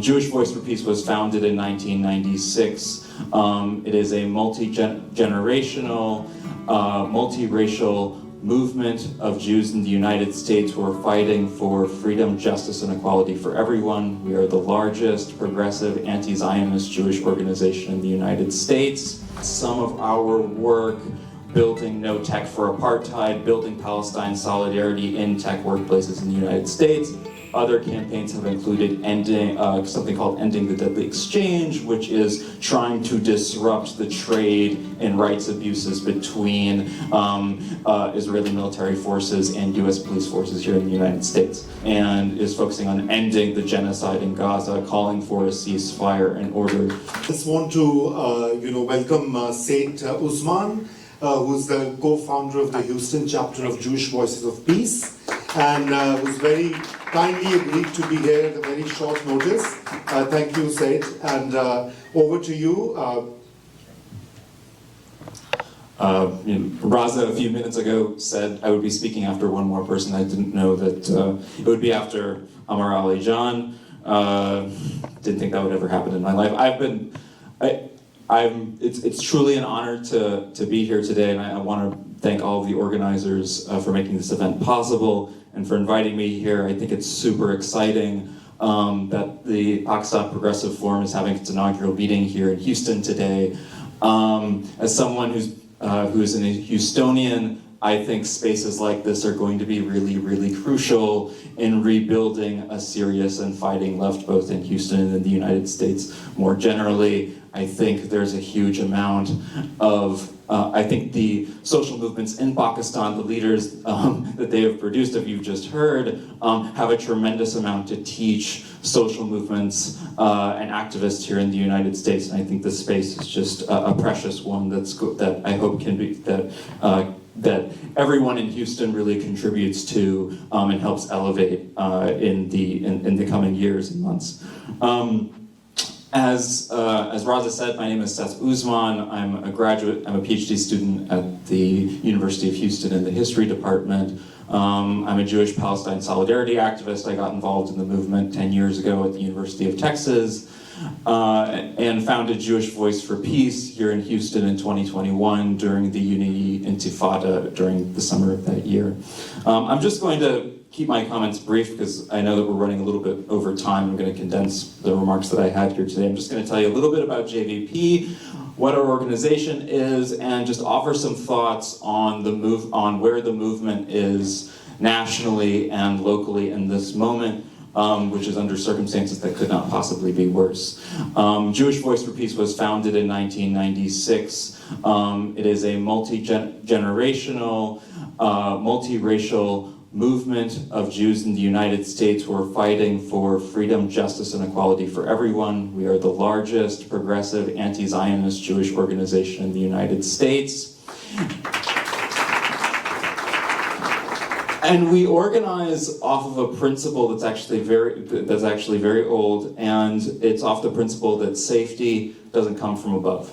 Jewish Voice for Peace was founded in 1996. It is a multi-generational, multiracial movement of Jews in the United States who are fighting for freedom, justice, and equality for everyone. We are the largest progressive anti-Zionist Jewish organization in the United States. Some of our work building No Tech for Apartheid, building Palestine solidarity in tech workplaces in the United States. Other campaigns have included ending something called Ending the Deadly Exchange, which is trying to disrupt the trade in rights abuses between Israeli military forces and US police forces here in the United States, and is focusing on ending the genocide in Gaza, calling for a ceasefire in order. I just want to welcome Seth Uzman, who's the co-founder of the Houston chapter of Jewish Voices of Peace, and was very kindly agreed to be here at a very short notice. Thank you, Seth, and over to you. Raza a few minutes ago said I would be speaking after one more person. I didn't know that it would be after Amar Ali John. Didn't think that would ever happen in my life. It's truly an honor to be here today, and I want to thank all of the organizers for making this event possible and for inviting me here. I think it's super exciting that the Pakistan Progressive Forum is having its inaugural meeting here in Houston today. As someone who's a Houstonian, I think spaces like this are going to be really, really crucial in rebuilding a serious and fighting left, both in Houston and in the United States more generally. I think there's a huge amount of, I think the social movements in Pakistan, the leaders that they have produced, if you've just heard, have a tremendous amount to teach social movements and activists here in the United States. And I think this space is just a precious one that I hope can be, that everyone in Houston really contributes to and helps elevate in the coming years and months. As Raza said, my name is Seth Uzman. I'm a graduate, I'm a PhD student at the University of Houston in the history department. I'm a Jewish Palestine solidarity activist. I got involved in the movement 10 years ago at the University of Texas and founded Jewish Voice for Peace here in Houston in 2021 during the Unity Intifada during the summer of that year. I'm just going to keep my comments brief because I know that we're running a little bit over time. I'm going to condense the remarks that I had here today. I'm just going to tell you a little bit about JVP, what our organization is, and just offer some thoughts on where the movement is nationally and locally in this moment, which is under circumstances that could not possibly be worse. Jewish Voice for Peace was founded in 1996. It is a multi-generational, multiracial movement of Jews in the United States who are fighting for freedom, justice, and equality for everyone. We are the largest progressive anti-Zionist Jewish organization in the United States. And we organize off of a principle that's actually very old, and it's off the principle that safety doesn't come from above,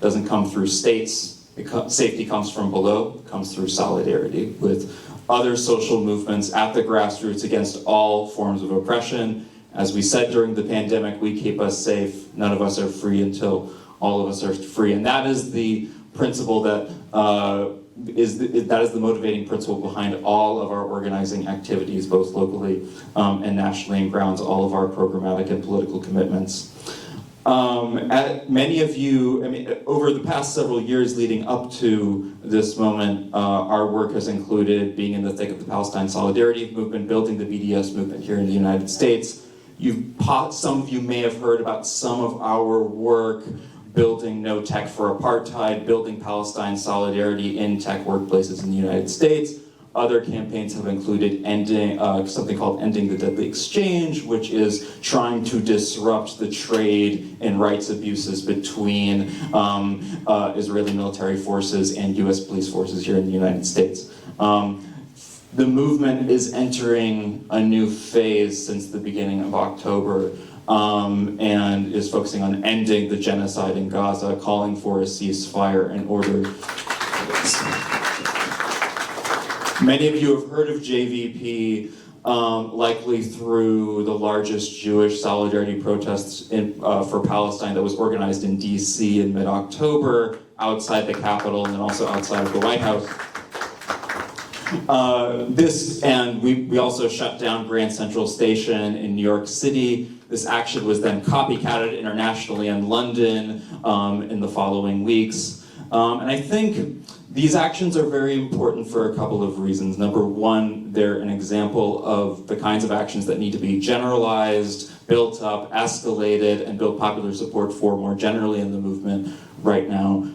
doesn't come through states. Safety comes from below, it comes through solidarity with other social movements at the grassroots against all forms of oppression. As we said during the pandemic, we keep us safe. None of us are free until all of us are free. And that is the principle that is the motivating principle behind all of our organizing activities, both locally and nationally, and grounds all of our programmatic and political commitments. Many of you, over the past several years leading up to this moment, our work has included being in the thick of the Palestine solidarity movement, building the BDS movement here in the United States. Some of you may have heard about some of our work building No Tech for Apartheid, building Palestine solidarity in tech workplaces in the United States. Other campaigns have included something called Ending the Deadly Exchange, which is trying to disrupt the trade in rights abuses between Israeli military forces and US police forces here in the United States. The movement is entering a new phase since the beginning of October, and is focusing on ending the genocide in Gaza, calling for a ceasefire in order. Many of you have heard of JVP. likely through the largest Jewish solidarity protests for Palestine that was organized in DC in mid-October, outside the Capitol and then also outside of the White House. We also shut down Grand Central Station in New York City. This action was then copycatted internationally in London in the following weeks. And I think these actions are very important for a couple of reasons. Number one, they're an example of the kinds of actions that need to be generalized, built up, escalated, and build popular support for more generally in the movement right now.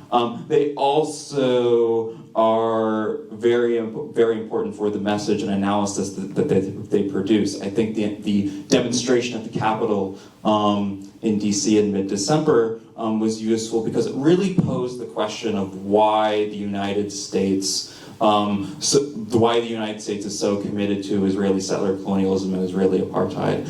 They also are very important for the message and analysis that they produce. I think the demonstration at the Capitol in DC in mid-December was useful because it really posed the question of why the United States is so committed to Israeli settler colonialism and Israeli apartheid.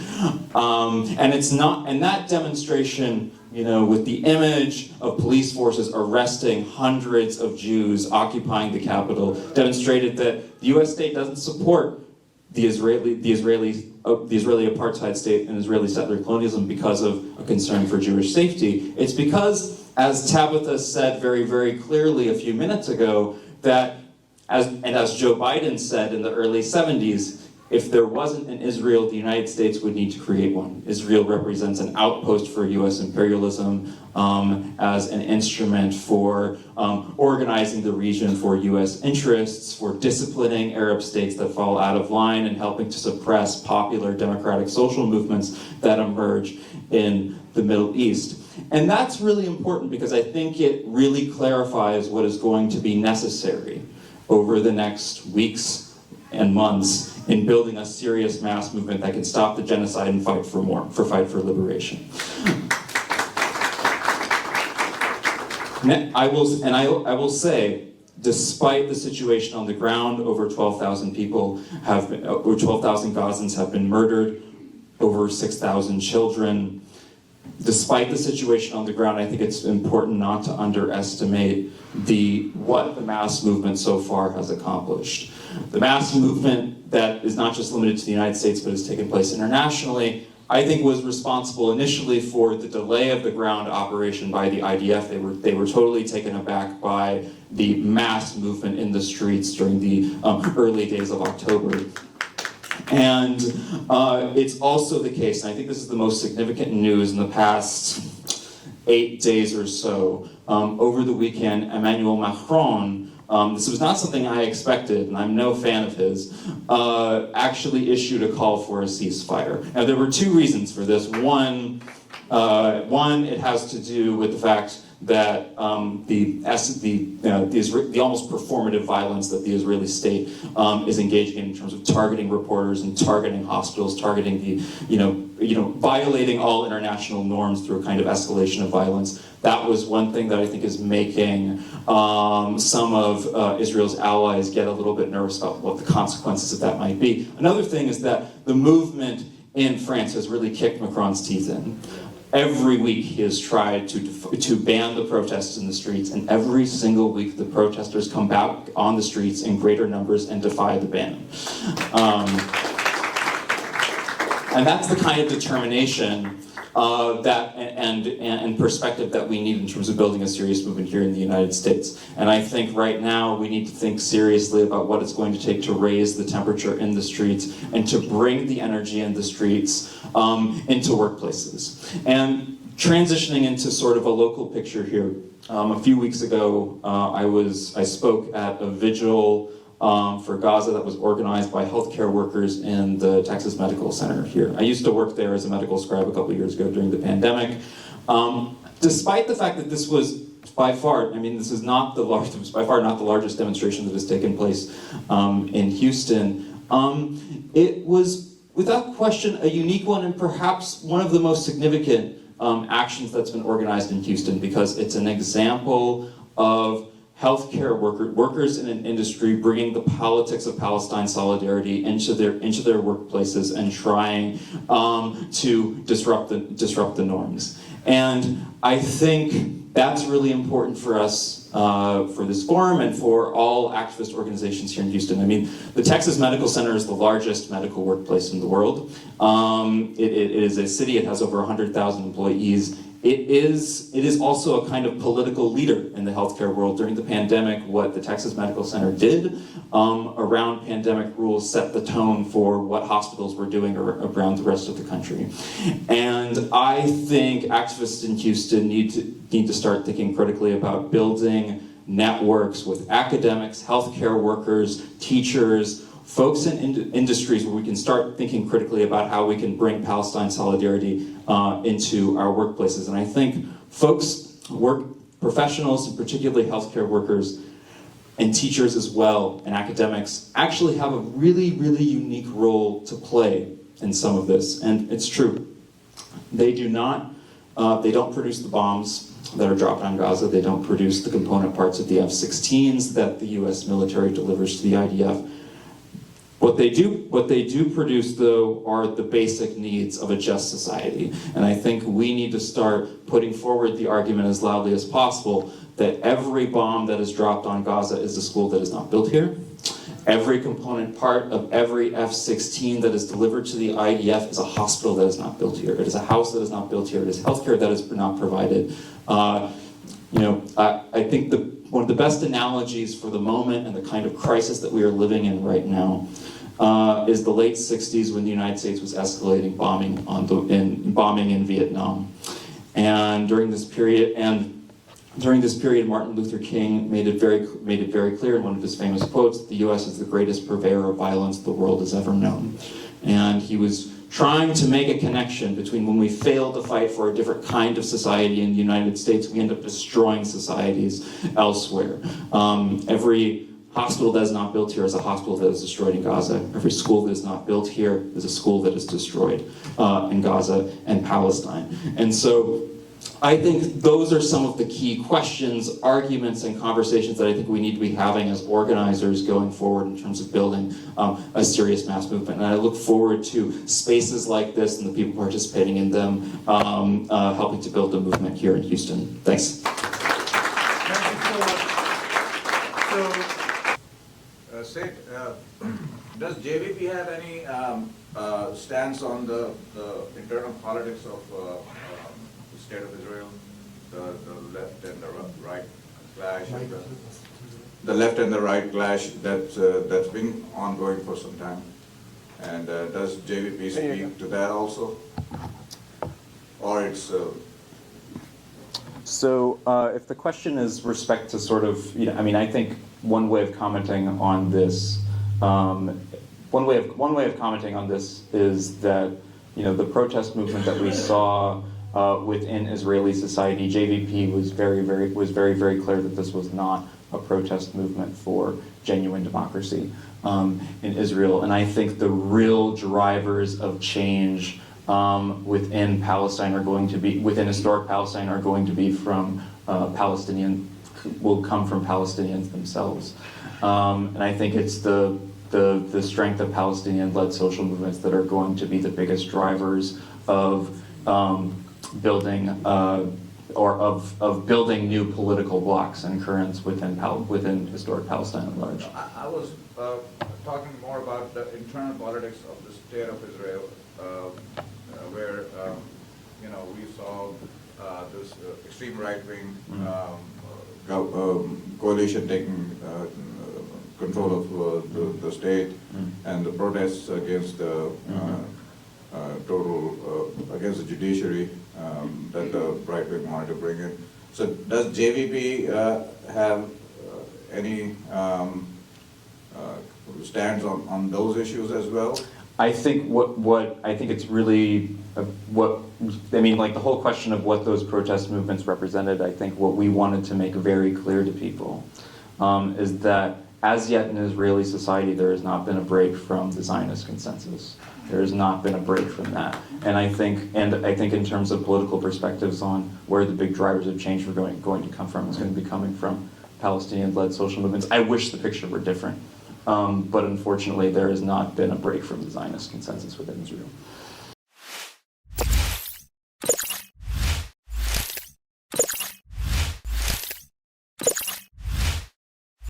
And that demonstration, with the image of police forces arresting hundreds of Jews occupying the Capitol, demonstrated that the U.S. state doesn't support the Israeli apartheid state and Israeli settler colonialism because of a concern for Jewish safety. It's because, as Tabitha said very, very clearly a few minutes ago, that as Joe Biden said in the early 70s, if there wasn't an Israel, the United States would need to create one. Israel represents an outpost for U.S. imperialism as an instrument for organizing the region for U.S. interests, for disciplining Arab states that fall out of line, and helping to suppress popular democratic social movements that emerge in the Middle East. And that's really important because I think it really clarifies what is going to be necessary over the next weeks and months in building a serious mass movement that can stop the genocide and fight for liberation. I will say, despite the situation on the ground, over 12,000 Gazans have been murdered, over 6,000 children. Despite the situation on the ground, I think it's important not to underestimate what the mass movement so far has accomplished. The mass movement that is not just limited to the United States but has taken place internationally, I think was responsible initially for the delay of the ground operation by the IDF. They were totally taken aback by the mass movement in the streets during the early days of October. And it's also the case, and I think this is the most significant news in the past 8 days or so. Over the weekend, Emmanuel Macron, this was not something I expected, and I'm no fan of his, actually issued a call for a ceasefire. Now, there were two reasons for this. One, it has to do with the fact that the almost performative violence that the Israeli state is engaging in terms of targeting reporters and targeting hospitals, targeting violating all international norms through a kind of escalation of violence. That was one thing that I think is making some of Israel's allies get a little bit nervous about what the consequences of that might be. Another thing is that the movement in France has really kicked Macron's teeth in. Every week he has tried to ban the protests in the streets, and every single week the protesters come back on the streets in greater numbers and defy the ban. And that's the kind of determination and perspective that we need in terms of building a serious movement here in the United States. And I think right now we need to think seriously about what it's going to take to raise the temperature in the streets and to bring the energy in the streets into workplaces. And transitioning into sort of a local picture here, a few weeks ago I spoke at a vigil for Gaza that was organized by healthcare workers in the Texas Medical Center here. I used to work there as a medical scribe a couple of years ago during the pandemic. Despite the fact that this was by far, this is not by far not the largest demonstration that has taken place in Houston, it was without question a unique one and perhaps one of the most significant actions that's been organized in Houston because it's an example of healthcare workers in an industry bringing the politics of Palestine solidarity into their workplaces and trying to disrupt the norms. And I think that's really important for us, for this forum and for all activist organizations here in Houston. I mean, the Texas Medical Center is the largest medical workplace in the world. It is a city, it has over 100,000 employees. It is also a kind of political leader in the healthcare world. During the pandemic, what the Texas Medical Center did around pandemic rules set the tone for what hospitals were doing around the rest of the country. And I think activists in Houston need to start thinking critically about building networks with academics, healthcare workers, teachers, folks in industries where we can start thinking critically about how we can bring Palestine solidarity into our workplaces. And I think professionals, and particularly healthcare workers, and teachers as well, and academics, actually have a really, really unique role to play in some of this. And it's true. They don't produce the bombs that are dropped on Gaza. They don't produce the component parts of the F-16s that the US military delivers to the IDF. What they do produce, though, are the basic needs of a just society. And I think we need to start putting forward the argument as loudly as possible that every bomb that is dropped on Gaza is a school that is not built here. Every component part of every F-16 that is delivered to the IDF is a hospital that is not built here. It is a house that is not built here. It is healthcare that is not provided. I think one of the best analogies for the moment and the kind of crisis that we are living in right now is the late 60s when the United States was escalating bombing in Vietnam. And during this period, Martin Luther King made it very clear in one of his famous quotes that the US is the greatest purveyor of violence the world has ever known. And he was trying to make a connection between when we fail to fight for a different kind of society in the United States, we end up destroying societies elsewhere. Every hospital that is not built here is a hospital that is destroyed in Gaza. Every school that is not built here is a school that is destroyed in Gaza and Palestine. And so I think those are some of the key questions, arguments, and conversations that I think we need to be having as organizers going forward in terms of building a serious mass movement. And I look forward to spaces like this and the people participating in them helping to build a movement here in Houston. Thanks. Thank you so much. So, Seth, does JVP have any stance on the internal politics of the State of Israel, the left and the right clash, the left and the right clash that's been ongoing for some time? And does JVP speak to that also, or it's? So if the question is respect to sort of, I think one way of commenting on this, one way of commenting on this is that, the protest movement that we saw within Israeli society, JVP was very clear that this was not a protest movement for genuine democracy in Israel. And I think the real drivers of change within Palestine within historic Palestine are going to be from will come from Palestinians themselves. And I think it's the strength of Palestinian-led social movements that are going to be the biggest drivers of building building new political blocs and currents within historic Palestine at large. I was talking more about the internal politics of the State of Israel, where we saw this extreme right-wing coalition taking control of the state, and the protests against the against the judiciary that the right wing wanted to bring in. So does JVP have any stands on those issues as well? I think I think it's really like the whole question of what those protest movements represented. I think what we wanted to make very clear to people is that as yet in Israeli society there has not been a break from the Zionist consensus. There has not been a break from that. And I think in terms of political perspectives on where the big drivers of change are going to come from, it's going to be coming from Palestinian-led social movements. I wish the picture were different, but unfortunately there has not been a break from the Zionist consensus within Israel.